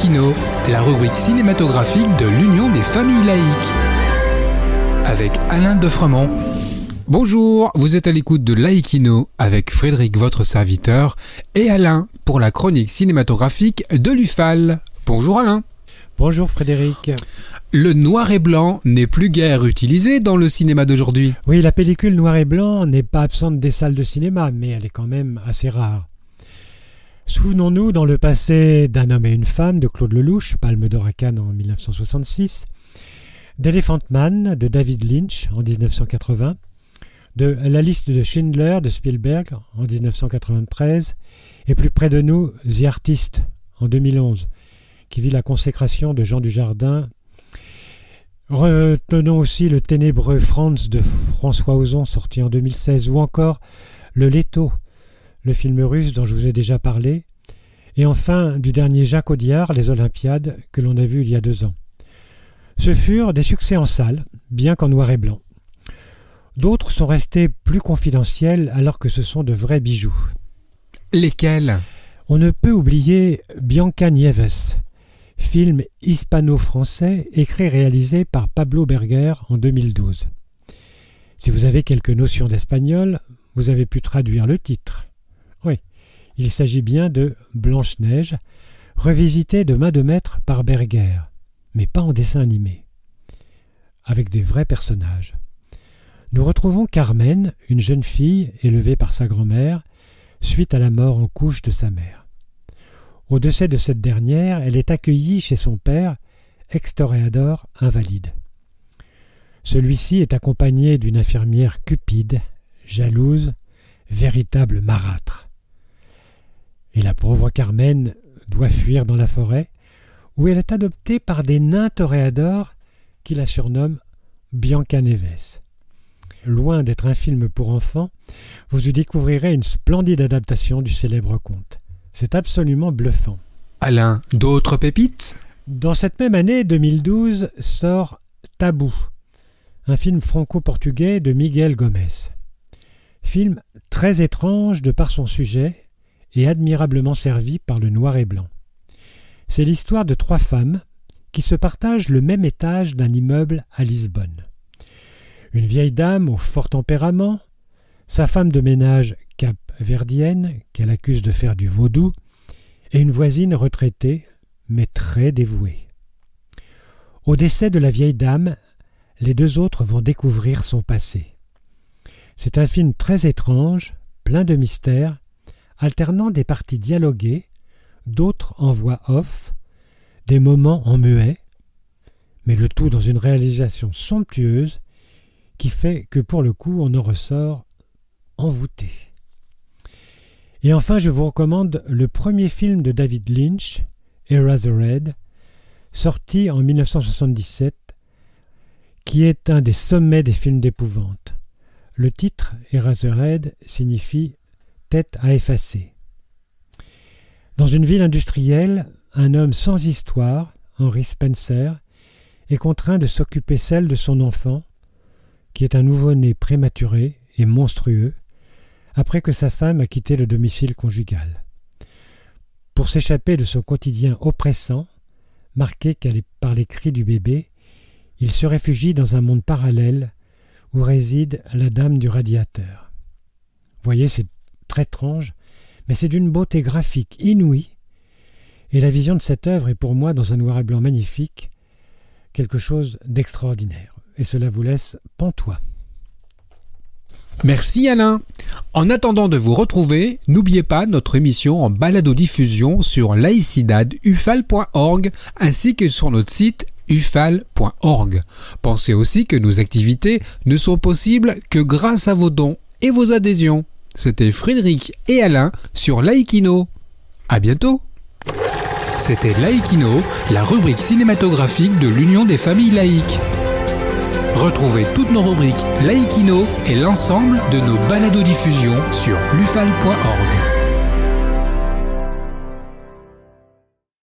Laïkino, la rubrique cinématographique de l'Union des familles laïques. Avec Alain Defremont. Bonjour, vous êtes à l'écoute de Laïkino avec Frédéric, votre serviteur, et Alain pour la chronique cinématographique de l'UFAL. Bonjour Alain. Bonjour Frédéric. Le noir et blanc n'est plus guère utilisé dans le cinéma d'aujourd'hui. Oui, la pellicule noir et blanc n'est pas absente des salles de cinéma, mais elle est quand même assez rare. Souvenons-nous dans le passé d'Un homme et une femme de Claude Lelouch, Palme d'Or à Cannes en 1966, d'Elephant Man de David Lynch en 1980, de La liste de Schindler de Spielberg en 1993, et plus près de nous, The Artist en 2011, qui vit la consécration de Jean Dujardin. Retenons aussi le ténébreux Franz de François Ozon, sorti en 2016, ou encore Le Leto, le film russe dont je vous ai déjà parlé, et enfin du dernier Jacques Audiard, Les Olympiades, que l'on a vu il y a 2 ans. Ce furent des succès en salle, bien qu'en noir et blanc. D'autres sont restés plus confidentiels alors que ce sont de vrais bijoux. Lesquels ? On ne peut oublier Bianca Nieves, film hispano-français écrit et réalisé par Pablo Berger en 2012. Si vous avez quelques notions d'espagnol, vous avez pu traduire le titre. Oui, il s'agit bien de Blanche-Neige, revisitée de main de maître par Berger, mais pas en dessin animé, avec des vrais personnages. Nous retrouvons Carmen, une jeune fille élevée par sa grand-mère, suite à la mort en couche de sa mère. Au décès de cette dernière, elle est accueillie chez son père, ex-toréador invalide. Celui-ci est accompagné d'une infirmière cupide, jalouse, véritable marâtre. Et la pauvre Carmen doit fuir dans la forêt, où elle est adoptée par des nains toréadors qui la surnomment Bianca Nieves. Loin d'être un film pour enfants, vous y découvrirez une splendide adaptation du célèbre conte. C'est absolument bluffant. Alain, d'autres pépites ? Dans cette même année, 2012, sort Tabou, un film franco-portugais de Miguel Gomez. Film très étrange de par son sujet et admirablement servi par le noir et blanc. C'est l'histoire de 3 femmes qui se partagent le même étage d'un immeuble à Lisbonne. Une vieille dame au fort tempérament, sa femme de ménage capverdienne qu'elle accuse de faire du vaudou, et une voisine retraitée mais très dévouée. Au décès de la vieille dame, les 2 autres vont découvrir son passé. C'est un film très étrange, plein de mystères, alternant des parties dialoguées, d'autres en voix off, des moments en muet, mais le tout dans une réalisation somptueuse qui fait que pour le coup on en ressort envoûté. Et enfin je vous recommande le premier film de David Lynch, Eraserhead, sorti en 1977, qui est un des sommets des films d'épouvante. Le titre, Eraserhead, signifie « tête à effacer ». Dans une ville industrielle, un homme sans histoire, Henry Spencer, est contraint de s'occuper seul de son enfant, qui est un nouveau-né prématuré et monstrueux, après que sa femme a quitté le domicile conjugal. Pour s'échapper de son quotidien oppressant, marqué par les cris du bébé, il se réfugie dans un monde parallèle où réside la dame du radiateur. Vous voyez, c'est très étrange, mais c'est d'une beauté graphique inouïe, et la vision de cette œuvre est pour moi, dans un noir et blanc magnifique, quelque chose d'extraordinaire. Et cela vous laisse pantois. Merci Alain. En attendant de vous retrouver, n'oubliez pas notre émission en balado-diffusion sur laicidadufal.org ainsi que sur notre site ufal.org. Pensez aussi que nos activités ne sont possibles que grâce à vos dons et vos adhésions. C'était Frédéric et Alain sur Laïkino. À bientôt. C'était Laïkino, la rubrique cinématographique de l'Union des familles laïques. Retrouvez toutes nos rubriques Laïkino et l'ensemble de nos balados-diffusions sur lufal.org.